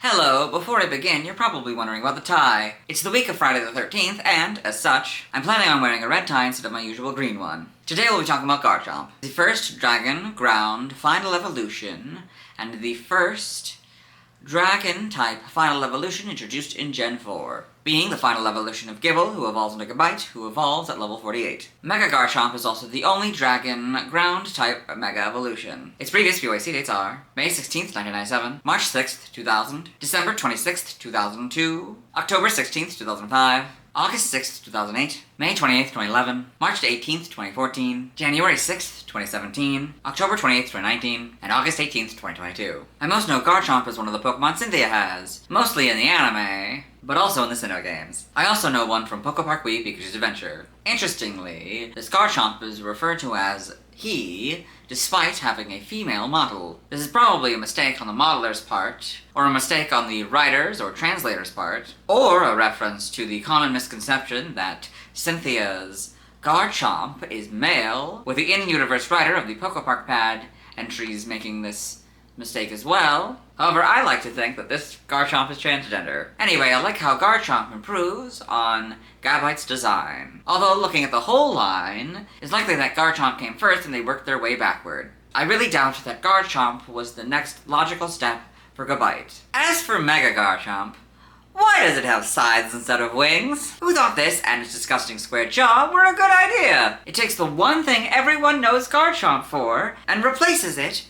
Hello, before I begin, you're probably wondering about the tie. It's the week of Friday the 13th, and, as such, I'm planning on wearing a red tie instead of my usual green one. Today we'll be talking about Garchomp, the first Dragon, Ground, Final Evolution, and the first Dragon-type Final Evolution introduced in Gen 4, being the final evolution of Gible, who evolves into Gabite, who evolves at level 48. Mega Garchomp is also the only Dragon Ground-type Mega Evolution. Its previous BYC dates are May 16th, 1997, March 6th, 2000, December 26th, 2002, October 16th, 2005, August 6th, 2008, May 28th, 2011, March 18th, 2014, January 6th, 2017, October 28th, 2019, and August 18th, 2022. I most know Garchomp as one of the Pokemon Cynthia has, mostly in the anime, but also in the Sinnoh games. I also know one from Pokepark Wii Pikachu's Adventure. Interestingly, this Garchomp is referred to as he, despite having a female model. This is probably a mistake on the modeler's part, or a mistake on the writer's or translator's part, or a reference to the common misconception that Cynthia's Garchomp is male, with the in-universe writer of the Pokepark Pad entries making this mistake as well. However, I like to think that this Garchomp is transgender. Anyway, I like how Garchomp improves on Gabite's design. Although, looking at the whole line, it's likely that Garchomp came first and they worked their way backward. I really doubt that Garchomp was the next logical step for Gabite. As for Mega Garchomp, why does it have sides instead of wings? Who thought this and its disgusting square jaw were a good idea? It takes the one thing everyone knows Garchomp for, and replaces it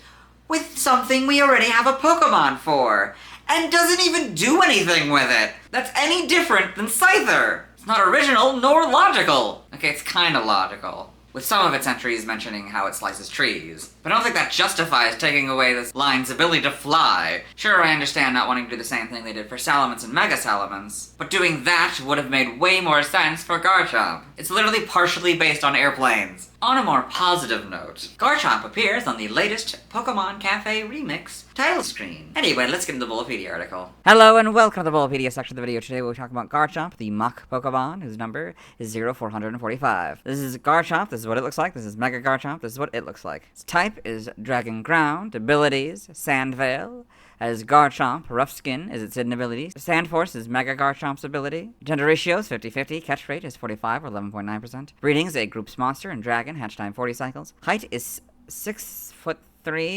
with something we already have a Pokemon for, and doesn't even do anything with it that's any different than Scyther. It's not original nor logical. Okay, it's kinda logical, with some of its entries mentioning how it slices trees. But I don't think that justifies taking away this line's ability to fly. Sure, I understand not wanting to do the same thing they did for Salamence and Mega Salamence, but doing that would have made way more sense for Garchomp. It's literally partially based on airplanes. On a more positive note, Garchomp appears on the latest Pokemon Cafe Remix title screen. Anyway, let's get into the Bulbapedia article. Hello and welcome to the Bulbapedia section of the video. Today we'll be talking about Garchomp, the mock Pokemon, whose number is 0445. This is Garchomp, this is what it looks like. This is Mega Garchomp, this is what it looks like. Its type is Dragon Ground, abilities, Sand Veil. As Garchomp, Rough Skin is its hidden ability. Sand Force is Mega Garchomp's ability. Gender ratio is 50-50. Catch rate is 45 or 11.9%. Breeding is a groups monster and dragon. Hatch time 40 cycles. Height is 6'3"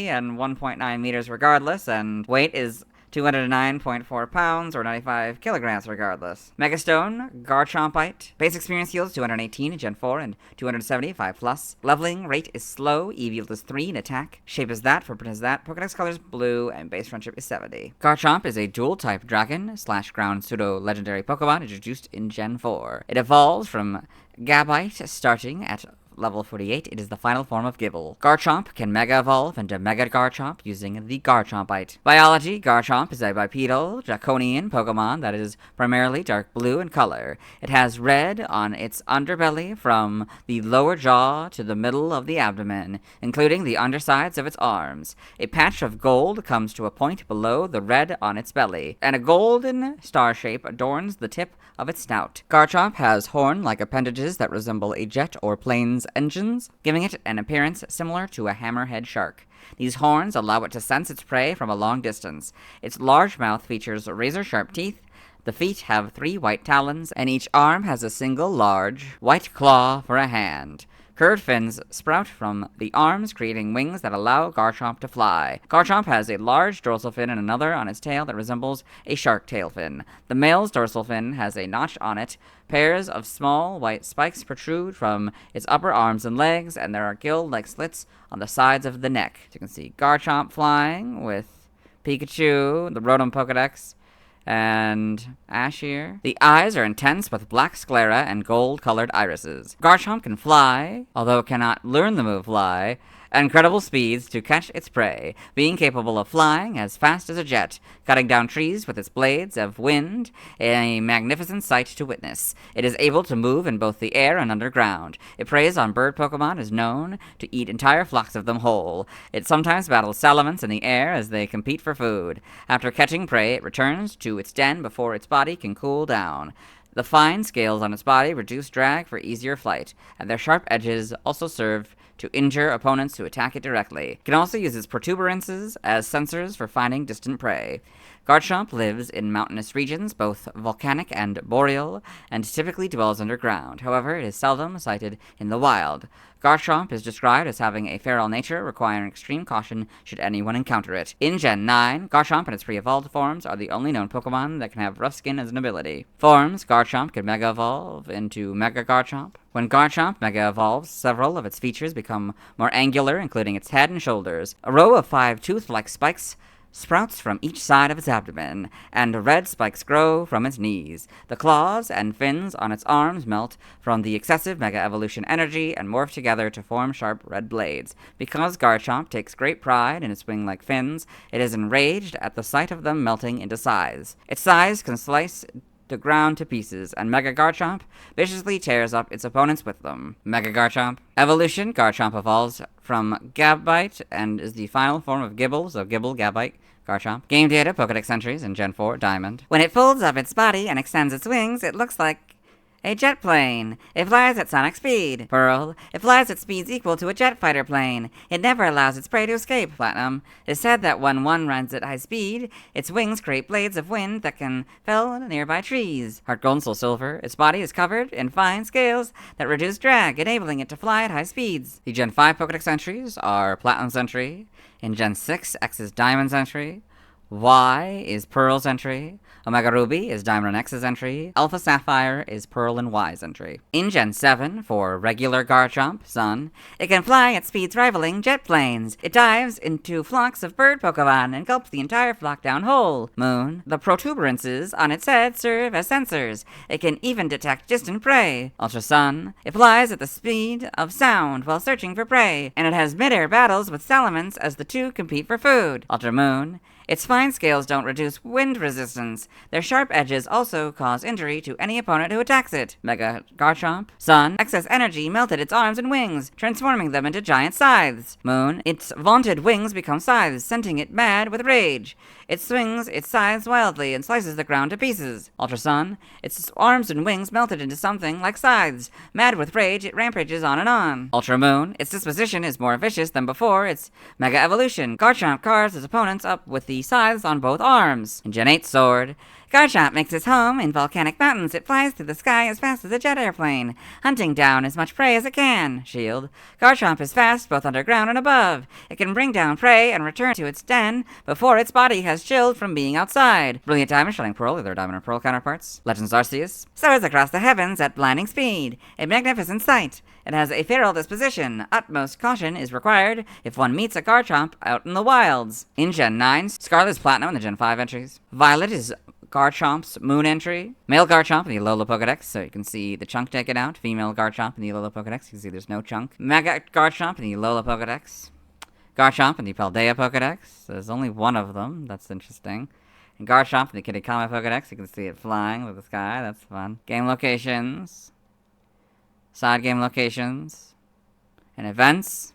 and 1.9 meters regardless, and weight is 209.4 pounds, or 95 kilograms regardless. Megastone, Garchompite. Base experience yield is 218 in Gen 4 and 270, 5+. Leveling rate is slow, EV yield is 3 in attack. Shape is that, footprint is that, Pokedex color is blue, and base friendship is 70. Garchomp is a dual-type dragon / ground pseudo-legendary Pokemon introduced in Gen 4. It evolves from Gabite starting at level 48, it is the final form of Gible. Garchomp can Mega Evolve into Mega Garchomp using the Garchompite. Biology, Garchomp is a bipedal, draconian Pokemon that is primarily dark blue in color. It has red on its underbelly from the lower jaw to the middle of the abdomen, including the undersides of its arms. A patch of gold comes to a point below the red on its belly, and a golden star shape adorns the tip of its snout. Garchomp has horn-like appendages that resemble a jet or plane's engines, giving it an appearance similar to a hammerhead shark. These horns allow it to sense its prey from a long distance. Its large mouth features razor-sharp teeth. The feet have 3 white talons, and each arm has a single large white claw for a hand. Curved fins sprout from the arms, creating wings that allow Garchomp to fly. Garchomp has a large dorsal fin and another on its tail that resembles a shark tail fin. The male's dorsal fin has a notch on it. Pairs of small white spikes protrude from its upper arms and legs, and there are gill-like slits on the sides of the neck. So you can see Garchomp flying with Pikachu, the Rotom Pokedex, and Ash here. The eyes are intense with black sclera and gold-colored irises. Garchomp can fly, although it cannot learn the move fly, at incredible speeds to catch its prey, being capable of flying as fast as a jet, cutting down trees with its blades of wind, a magnificent sight to witness. It is able to move in both the air and underground. It preys on bird Pokemon, is known to eat entire flocks of them whole. It sometimes battles Salamence in the air as they compete for food. After catching prey, it returns to its den before its body can cool down. The fine scales on its body reduce drag for easier flight, and their sharp edges also serve to injure opponents who attack it directly. It can also use its protuberances as sensors for finding distant prey. Garchomp lives in mountainous regions, both volcanic and boreal, and typically dwells underground. However, it is seldom sighted in the wild. Garchomp is described as having a feral nature, requiring extreme caution should anyone encounter it. In Gen 9, Garchomp and its pre-evolved forms are the only known Pokemon that can have rough skin as an ability. Forms: Garchomp can Mega Evolve into Mega Garchomp. When Garchomp Mega Evolves, several of its features become more angular, including its head and shoulders. A row of 5 tooth-like spikes sprouts from each side of its abdomen, and red spikes grow from its knees. The claws and fins on its arms melt from the excessive Mega Evolution energy and morph together to form sharp red blades. Because Garchomp takes great pride in its wing-like fins, it is enraged at the sight of them melting into size. Its size can slice the ground to pieces, and Mega Garchomp viciously tears up its opponents with them. Mega Garchomp. Evolution: Garchomp evolves from Gabite and is the final form of Gibble, so Gibble, Gabite, Garchomp. Game data: Pokedex entries in Gen 4, Diamond. When it folds up its body and extends its wings, it looks like a jet plane. It flies at sonic speed. Pearl. It flies at speeds equal to a jet fighter plane. It never allows its prey to escape. Platinum. It is said that when one runs at high speed, its wings create blades of wind that can fell nearby trees. Heart Gold and Soul Silver. Its body is covered in fine scales that reduce drag, enabling it to fly at high speeds. The Gen 5 Pokedex entries are Platinum's entry. In Gen 6, X is Diamond's entry. Y is Pearl's entry. Omega Ruby is Diamond and X's entry. Alpha Sapphire is Pearl and Y's entry. In Gen 7, for regular Garchomp, Sun, it can fly at speeds rivaling jet planes. It dives into flocks of bird Pokemon and gulps the entire flock down whole. Moon. The protuberances on its head serve as sensors. It can even detect distant prey. Ultra Sun. It flies at the speed of sound while searching for prey, and it has mid-air battles with Salamence as the two compete for food. Ultra Moon. Its fine scales don't reduce wind resistance. Their sharp edges also cause injury to any opponent who attacks it. Mega Garchomp. Sun. Excess energy melted its arms and wings, transforming them into giant scythes. Moon. Its vaunted wings become scythes, sending it mad with rage. It swings its scythes wildly and slices the ground to pieces. Ultra Sun. Its arms and wings melted into something like scythes. Mad with rage, it rampages on and on. Ultra Moon. Its disposition is more vicious than before its Mega Evolution. Garchomp carves its opponents up with the scythes on both arms. In Gen 8 Sword. Garchomp makes its home in volcanic mountains. It flies through the sky as fast as a jet airplane, hunting down as much prey as it can. Shield. Garchomp is fast both underground and above. It can bring down prey and return to its den before its body has chilled from being outside. Brilliant Diamond, Shining Pearl, are their Diamond and Pearl counterparts. Legends Arceus. Soars across the heavens at blinding speed. A magnificent sight. It has a feral disposition. Utmost caution is required if one meets a Garchomp out in the wilds. In Gen 9, Scarlet is Platinum in the Gen 5 entries. Violet is Garchomp's Moon entry. Male Garchomp in the Alola Pokedex, so you can see the chunk taken out. Female Garchomp in the Alola Pokedex, you can see there's no chunk. Mega Garchomp in the Alola Pokedex. Garchomp in the Paldea Pokedex. There's only one of them, that's interesting. And Garchomp in the Kitakami Pokedex, you can see it flying with the sky, that's fun. Game locations. Side game locations. And events.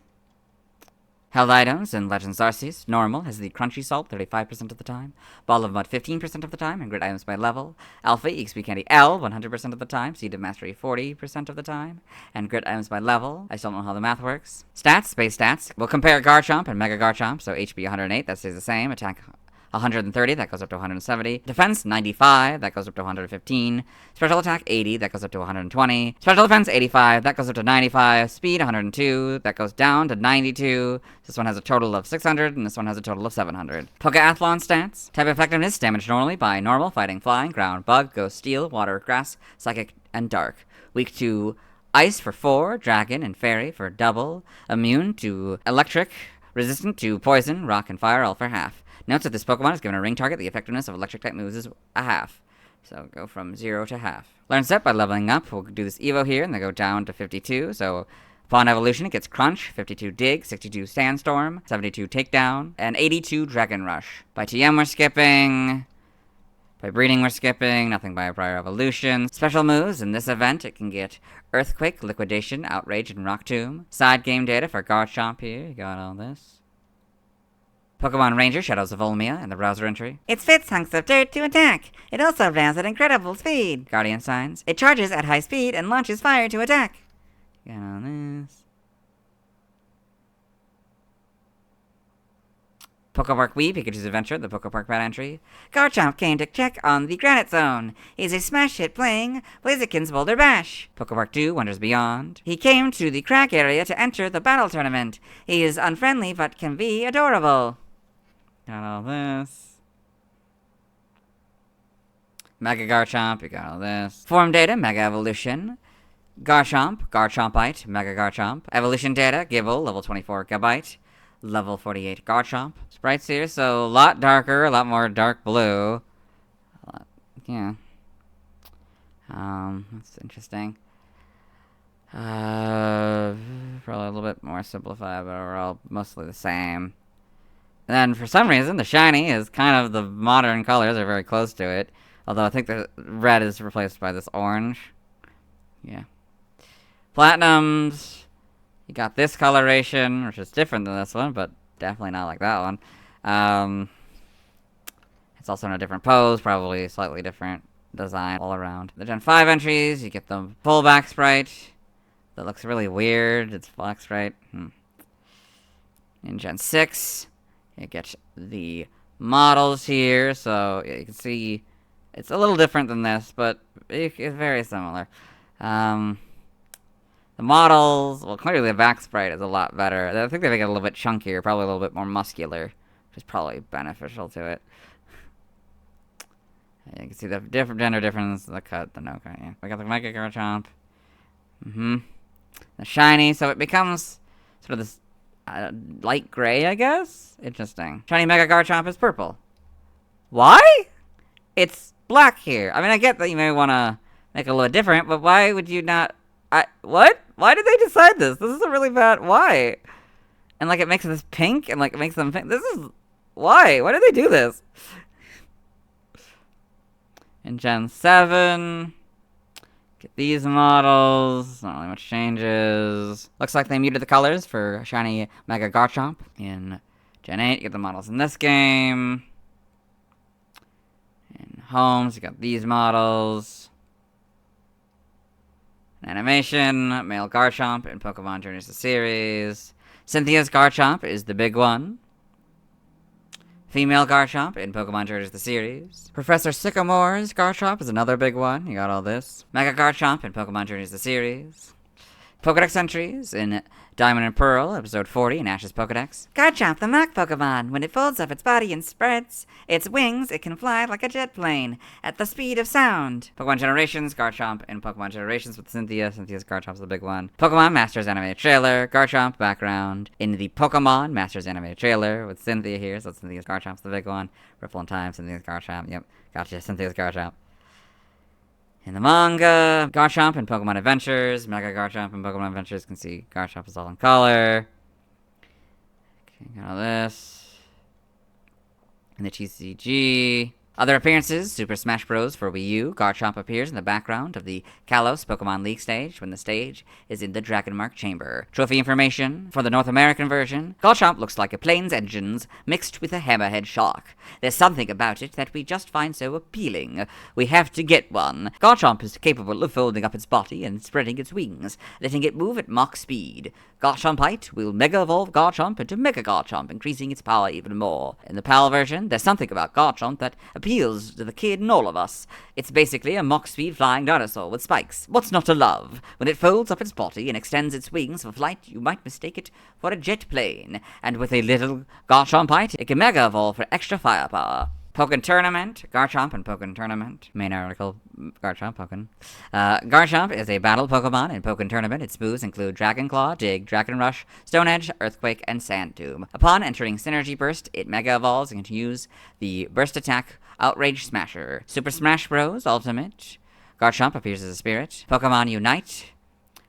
Held items in Legends Arceus. Normal has the Crunchy Salt 35% of the time. Ball of Mud 15% of the time. And grid items by level. Alpha EXP Candy L 100% of the time. Seed of Mastery 40% of the time. And grid items by level. I still don't know how the math works. Stats, base stats. We'll compare Garchomp and Mega Garchomp. So HP 108, that stays the same. Attack 130, that goes up to 170. Defense 95, that goes up to 115. Special attack 80, that goes up to 120. Special defense 85, that goes up to 95. Speed 102, that goes down to 92. This one has a total of 600, and this one has a total of 700. Pokeathlon stats. Type effectiveness, damage normally by normal, fighting, flying, ground, bug, ghost, steel, water, grass, psychic, and dark. Weak to ice for 4, dragon and fairy for double. Immune to electric, resistant to poison, rock, and fire, all for half. Notes that this Pokemon is given a ring target, the effectiveness of electric-type moves is a half. So go from 0 to half. Learn step by leveling up. We'll do this Evo here, and then go down to 52. So upon evolution, it gets Crunch, 52 Dig, 62 Sandstorm, 72 Takedown, and 82 Dragon Rush. By TM, we're skipping. By breeding, we're skipping. Nothing by a prior evolution. Special moves. In this event, it can get Earthquake, Liquidation, Outrage, and Rock Tomb. Side game data for Garchomp here. You got all this. Pokemon Ranger, Shadows of Olmia, and the browser entry. It spits hunks of dirt to attack. It also runs at incredible speed. Guardian Signs. It charges at high speed and launches fire to attack. Get on this. Pokepark Wii, Pikachu's Adventure, the Pokepark Pet entry. Garchomp came to check on the Granite Zone. He's a smash hit playing Blaziken's Boulder Bash. Pokepark 2, Wonders Beyond. He came to the crack area to enter the battle tournament. He is unfriendly but can be adorable. Got all this. Mega Garchomp, you got all this. Form data, Mega Evolution. Garchomp, Garchompite, Mega Garchomp. Evolution data, Gibble, level 24 Gabite. Level 48 Garchomp. Sprites here, so a lot darker, a lot more dark blue. Yeah. That's interesting. Probably a little bit more simplified, but overall mostly the same. And then for some reason, the shiny is kind of the modern colors are very close to it. Although I think the red is replaced by this orange. Yeah. Platinums. You got this coloration, which is different than this one, but definitely not like that one. It's also in a different pose, probably slightly different design all around. The Gen 5 entries, you get the full back sprite. That looks really weird. It's black sprite. In Gen 6, you get the models here, so you can see it's a little different than this, but it's very similar. The models, well, clearly the back sprite is a lot better. I think they make it a little bit chunkier, probably a little bit more muscular, which is probably beneficial to it. You can see the gender difference, the cut, the no cut, yeah. We got the Mega Garchomp. The shiny, so it becomes sort of this light gray, I guess? Interesting. Shiny Mega Garchomp is purple. Why? It's black here. I mean, I get that you may want to make it a little different, but why would you not... what? Why did they decide this? This is a really bad... Why? And, like, it makes this pink, and, like, it makes them pink. This is... Why? Why did they do this? In Gen 7... Get these models. Not really much changes. Looks like they muted the colors for shiny Mega Garchomp. In Gen 8, you get the models in this game. In Homes, you got these models. Animation, male Garchomp in Pokemon Journeys the Series. Cynthia's Garchomp is the big one. Female Garchomp in Pokemon Journeys the Series. Professor Sycamore's Garchomp is another big one. You got all this. Mega Garchomp in Pokemon Journeys the Series. Pokedex entries in Diamond and Pearl, episode 40 in Ash's Pokedex. Garchomp, the Mach Pokemon. When it folds up its body and spreads its wings, it can fly like a jet plane at the speed of sound. Pokemon Generations, Garchomp in Pokemon Generations with Cynthia. Cynthia's Garchomp's the big one. Pokemon Masters animated trailer, Garchomp background in the Pokemon Masters animated trailer with Cynthia here, so Cynthia's Garchomp's the big one. Ripple in Time, Cynthia's Garchomp. Yep, gotcha, Cynthia's Garchomp. In the manga, Garchomp in Pokemon Adventures, Mega Garchomp in Pokemon Adventures. You can see Garchomp is all in color. Okay, got all this. In the TCG. Other appearances, Super Smash Bros. For Wii U. Garchomp appears in the background of the Kalos Pokemon League stage when the stage is in the Dragon Mark Chamber. Trophy information for the North American version. Garchomp looks like a plane's engines mixed with a hammerhead shark. There's something about it that we just find so appealing. We have to get one. Garchomp is capable of folding up its body and spreading its wings, letting it move at Mach speed. Garchompite will Mega Evolve Garchomp into Mega Garchomp, increasing its power even more. In the PAL version, there's something about Garchomp that appeals to the kid in all of us. It's basically a Mach-speed flying dinosaur with spikes. What's not to love? When it folds up its body and extends its wings for flight, you might mistake it for a jet plane. And with a little Garchompite, it can Mega Evolve for extra firepower. Pokken Tournament, Garchomp and Pokken Tournament. Main article, Garchomp, Pokken. Garchomp is a battle Pokemon in Pokken Tournament. Its moves include Dragon Claw, Dig, Dragon Rush, Stone Edge, Earthquake, and Sand Tomb. Upon entering Synergy Burst, it Mega Evolves and can use the Burst Attack Outrage Smasher. Super Smash Bros. Ultimate. Garchomp appears as a spirit. Pokemon Unite.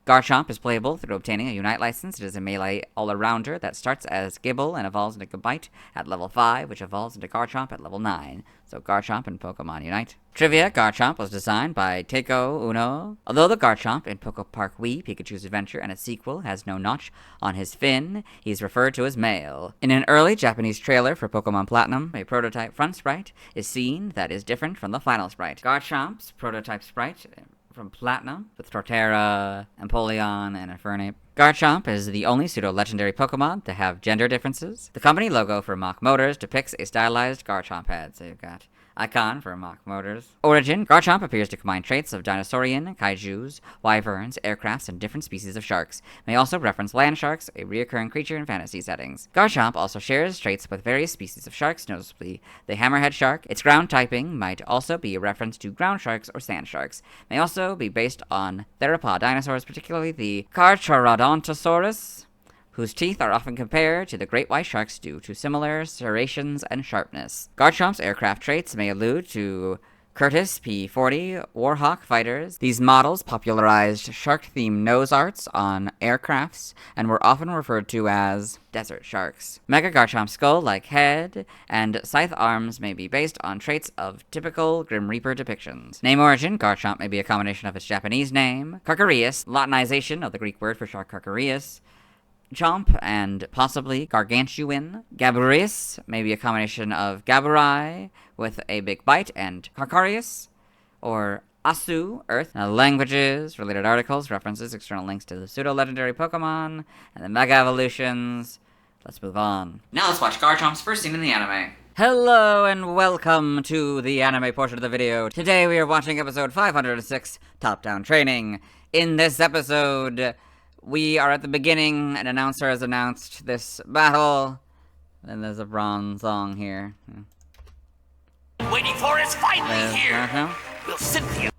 Garchomp is playable through obtaining a Unite license. It is a melee all-arounder that starts as Gibble and evolves into Gabite at level 5, which evolves into Garchomp at level 9. So Garchomp and Pokemon Unite. Trivia, Garchomp was designed by Teiko Uno. Although the Garchomp in Pokepark Wii, Pikachu's Adventure, and its sequel has no notch on his fin, he's referred to as male. In an early Japanese trailer for Pokemon Platinum, a prototype front sprite is seen that is different from the final sprite. Garchomp's prototype sprite from Platinum, with Torterra, Empoleon, and Infernape. Garchomp is the only pseudo-legendary Pokemon to have gender differences. The company logo for Mach Motors depicts a stylized Garchomp head, so you've got icon for Mach Motors. Origin: Garchomp appears to combine traits of dinosaurian, kaijus, wyverns, aircrafts, and different species of sharks. May also reference land sharks, a reoccurring creature in fantasy settings. Garchomp also shares traits with various species of sharks, noticeably the hammerhead shark. Its ground typing might also be a reference to ground sharks or sand sharks. May also be based on theropod dinosaurs, particularly the Carcharodontosaurus, whose teeth are often compared to the great white sharks due to similar serrations and sharpness. Garchomp's aircraft traits may allude to Curtiss P-40 Warhawk fighters. These models popularized shark-themed nose arts on aircrafts and were often referred to as desert sharks. Mega Garchomp's skull-like head and scythe arms may be based on traits of typical Grim Reaper depictions. Name origin: Garchomp may be a combination of its Japanese name, Carcharias, Latinization of the Greek word for shark Carcharias, Chomp, and possibly Gargantuan. Gaburius may be a combination of Gaburai with a big bite and Carcharias, or Asu, Earth. Now, languages, related articles, references, external links to the pseudo-legendary Pokemon, and the Mega Evolutions. Let's move on. Now let's watch Garchomp's first scene in the anime. Hello and welcome to the anime portion of the video. Today we are watching episode 506, Top-Down Training. In this episode, we are at the beginning. An announcer has announced this battle. And there's a bronze song here. Waiting for is finally here. Will Cynthia?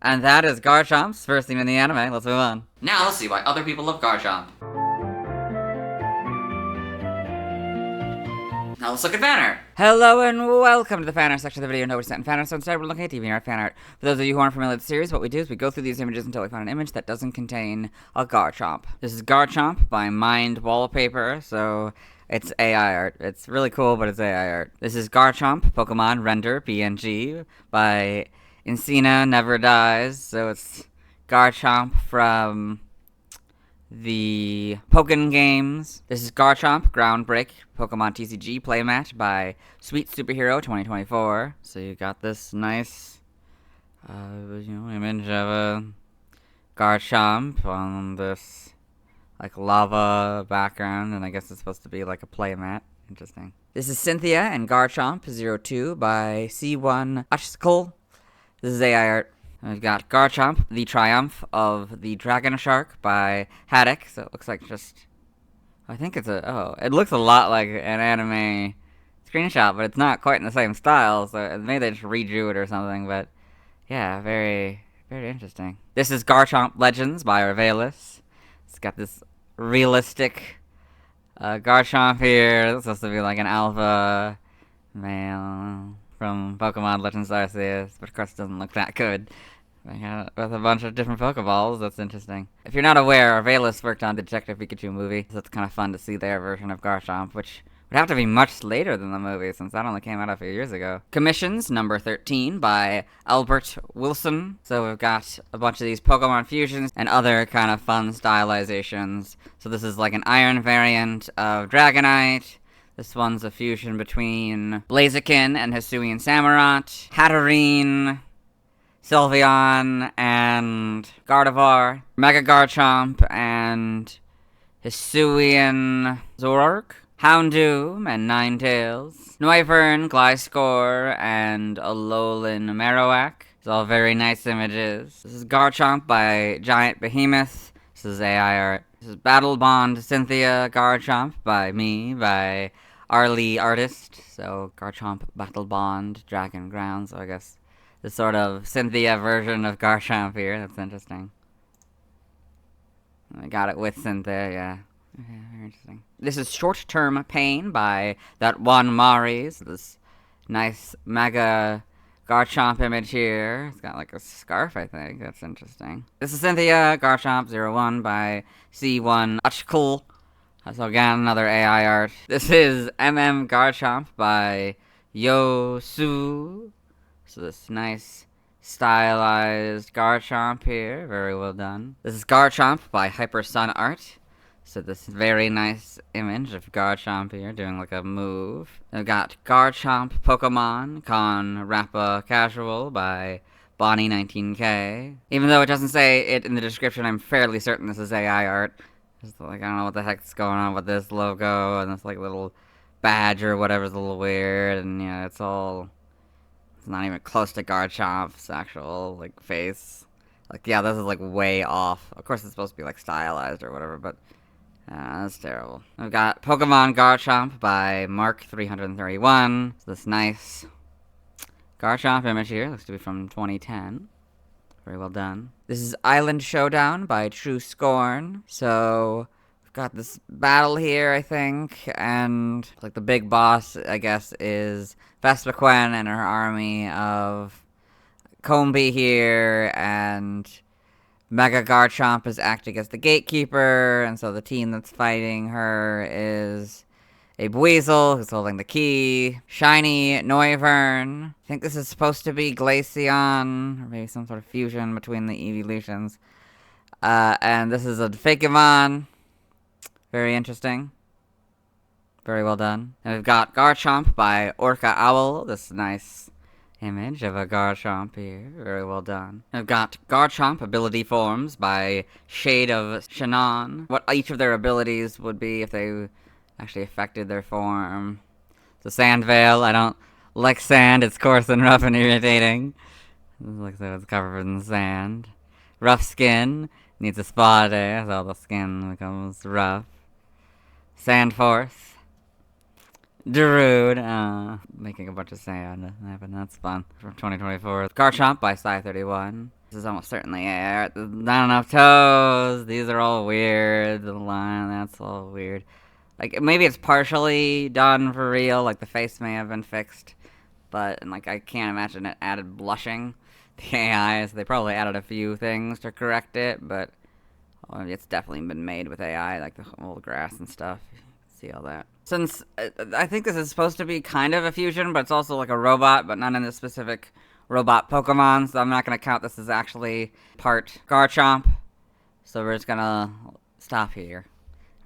And that is Garchomp's first scene in the anime. Let's move on. Now let's see why other people love Garchomp. Now let's look at fan art. Hello and welcome to the fan art section of the video. No, we're set in fan art, so instead we're looking at DeviantArt fan art. For those of you who aren't familiar with the series, what we do is we go through these images until we find an image that doesn't contain a Garchomp. This is Garchomp by Mind Wallpaper, so it's AI art. It's really cool, but it's AI art. This is Garchomp Pokemon Render PNG by Encina Never Dies, so it's Garchomp from the Pokémon games. This is Garchomp Groundbreak Pokemon TCG playmat by Sweet Superhero 2024. So you got this nice, image of a Garchomp on this like lava background, and I guess it's supposed to be like a playmat. Interesting. This is Cynthia and Garchomp 02 by C1 Ashkul. This is AI art. We've got Garchomp, the Triumph of the Dragon Shark by Haddock. So it looks like I think it's it looks a lot like an anime screenshot, but it's not quite in the same style. So maybe they just redrew it or something, but yeah, very, very interesting. This is Garchomp Legends by Arvalis. It's got this realistic Garchomp here. It's supposed to be like an alpha male from Pokemon Legends Arceus, but of course it doesn't look that good. With a bunch of different Pokeballs, that's interesting. If you're not aware, Arvalis worked on the Detective Pikachu movie, so it's kind of fun to see their version of Garchomp, which would have to be much later than the movie, since that only came out a few years ago. Commissions, number 13, by Albert Wilson. So we've got a bunch of these Pokemon fusions and other kind of fun stylizations. So this is like an Iron variant of Dragonite. This one's a fusion between Blaziken and Hisuian Samurott, Hatterene, Sylveon, and Gardevoir, Mega Garchomp, and Hisuian Zoroark, Houndoom, and Ninetales, Noivern, Gliscor, and Alolan Marowak. It's all very nice images. This is Garchomp by Giant Behemoth. This is AI art. This is Battle Bond Cynthia Garchomp by me, by Arlie Artist. So Garchomp Battle Bond Dragon Ground. So I guess the sort of Cynthia version of Garchomp here. That's interesting. I got it with Cynthia, yeah. Okay, very interesting. This is Short Term Pain by That One Maris. This nice mega Garchomp image here. It's got like a scarf, I think. That's interesting. This is Cynthia Garchomp 01 by C1 Achkul. So again, another AI art. This is Garchomp by Yosu. So this nice stylized Garchomp here. Very well done. This is Garchomp by Hyper Sun Art. So this very nice image of Garchomp here doing like a move. We've got Garchomp Pokemon Con Rappa Casual by Bonnie 19K. Even though it doesn't say it in the description, I'm fairly certain this is AI art. Just like, I don't know what the heck's going on with this logo and this like little badge or whatever's a little weird, and yeah, it's not even close to Garchomp's actual like face. Like, yeah, this is like way off. Of course it's supposed to be like stylized or whatever, but that's terrible. We've got Pokemon Garchomp by Mark331. It's this nice Garchomp image here. Looks to be from 2010. Very well done. This is Island Showdown by True Scorn. So we've got this battle here, I think, and like the big boss, I guess, is Vespiquen and her army of Combee here, and Mega Garchomp is acting as the gatekeeper, and so the team that's fighting her is a Buizel, who's holding the key, Shiny Noivern. I think this is supposed to be Glaceon, or maybe some sort of fusion between the evolutions. And this is a Fakemon. Very interesting. Very well done. And we've got Garchomp by Orca Owl, this nice image of a Garchomp here. Very well done. I've got Garchomp ability forms by Shade of Shannon. What each of their abilities would be if they actually affected their form. So Sand Veil, I don't like sand. It's coarse and rough and irritating. It looks like it's covered in sand. Rough Skin, needs a spa day, so the skin becomes rough. Sand Force. Darude, making a bunch of sand happen, that's fun. From 2024. Garchomp by Sci31. This is almost certainly air. Not enough toes. These are all weird. The line, that's all weird. Like, maybe it's partially done for real, like the face may have been fixed. But, and like, I can't imagine it added blushing. The AI, so they probably added a few things to correct it, but well, it's definitely been made with AI, like the whole grass and stuff. See all that. Since I think this is supposed to be kind of a fusion, but it's also like a robot, but not in the specific robot Pokemon, so I'm not going to count this as actually part Garchomp. So we're just going to stop here.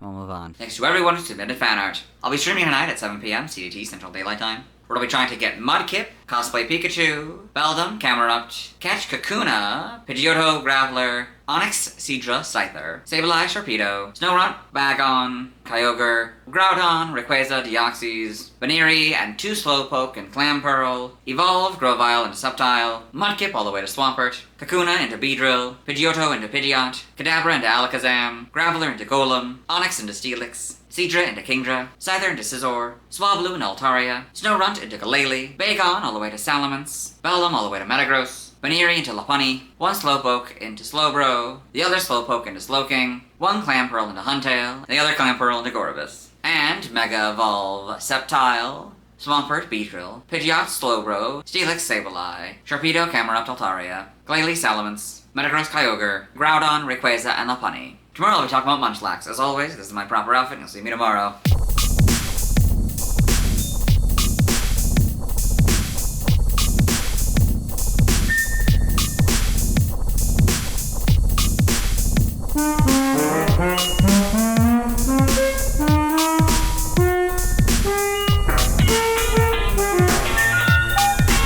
We'll move on. Thanks to everyone who submitted fan art. I'll be streaming tonight at 7 p.m. CDT Central Daylight Time. We're going to be trying to get Mudkip, Cosplay Pikachu, Beldum, Camerupt, Catch Kakuna, Pidgeotto, Graveler, Onix, Seadra, Scyther, Sableye, Sharpedo, Snorunt, Bagon, Kyogre, Groudon, Rayquaza, Deoxys, Baneri, and 2 Slowpoke and Clamperl, Evolve, Grovyle into Sceptile, Mudkip all the way to Swampert, Kakuna into Beedrill, Pidgeotto into Pidgeot, Kadabra into Alakazam, Graveler into Golem, Onix into Steelix, Seadra into Kingdra, Scyther into Scizor, Swablu into Altaria, Snorunt into Galele, Bagon all the way to Salamence, Beldum all the way to Metagross, Baneri into Lopunny, 1 Slowpoke into Slowbro, the other Slowpoke into Slowking, 1 Clamperl into Huntail, and the other Clamperl into Gorobus. And Mega Evolve Sceptile, Swampert, Beedrill, Pidgeot, Slowbro, Steelix, Sableye, Sharpedo, Camerupt, Altaria, Glalie, Salamence, Metagross, Kyogre, Groudon, Rayquaza, and Lopunny. Tomorrow I'll be talking about Munchlax. As always, this is my proper outfit, and you'll see me tomorrow.